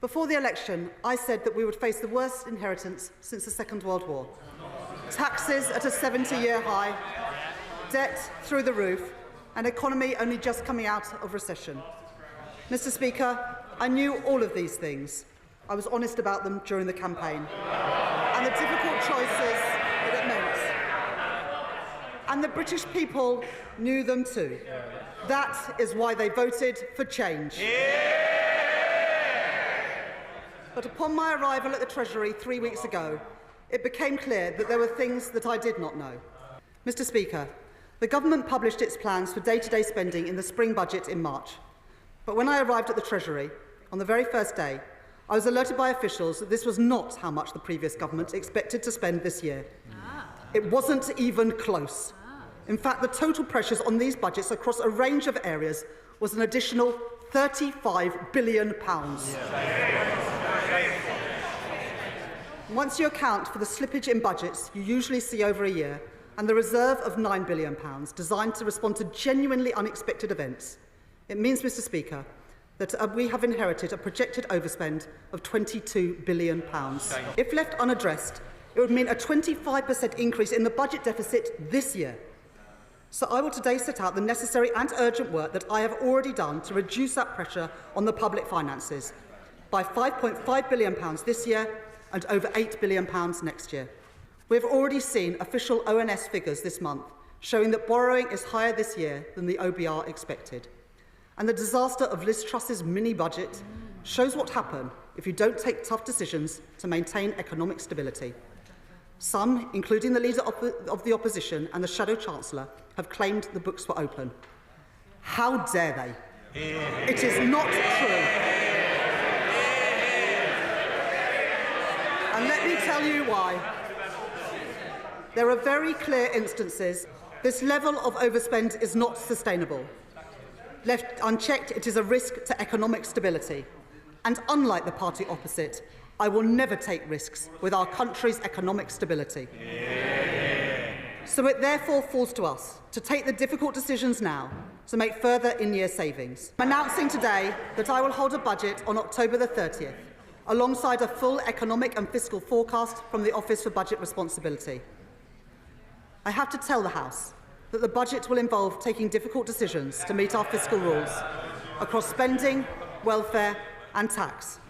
Before the election, I said that we would face the worst inheritance since the Second World War. Taxes at a 70-year high, debt through the roof, an economy only just coming out of recession. Mr. Speaker, I knew all of these things. I was honest about them during the campaign, and the difficult choices that it meant. And the British people knew them too. That is why they voted for change. But upon my arrival at the Treasury 3 weeks ago, it became clear that there were things that I did not know. Mr. Speaker, the government published its plans for day-to-day spending in the spring budget in March. But when I arrived at the Treasury, on the very first day, I was alerted by officials that this was not how much the previous government expected to spend this year. It wasn't even close. In fact, the total pressures on these budgets across a range of areas was an additional £35 billion. Once you account for the slippage in budgets you usually see over a year and the reserve of £9 billion designed to respond to genuinely unexpected events, it means, Mr. Speaker, that we have inherited a projected overspend of £22 billion. If left unaddressed, it would mean a 25% increase in the budget deficit this year. So I will today set out the necessary and urgent work that I have already done to reduce that pressure on the public finances by £5.5 billion this year and over £8 billion next year. We have already seen official ONS figures this month showing that borrowing is higher this year than the OBR expected. And the disaster of Liz Truss's mini-budget shows what happens if you don't take tough decisions to maintain economic stability. Some, including the Leader of the Opposition and the Shadow Chancellor, have claimed the books were open. How dare they? It is not true. And let me tell you why. There are very clear instances. This level of overspend is not sustainable. Left unchecked, it is a risk to economic stability. And unlike the party opposite, I will never take risks with our country's economic stability. So it therefore falls to us to take the difficult decisions now to make further in-year savings. I'm announcing today that I will hold a budget on October the 30th, alongside a full economic and fiscal forecast from the Office for Budget Responsibility. I have to tell the House that the budget will involve taking difficult decisions to meet our fiscal rules across spending, welfare and tax.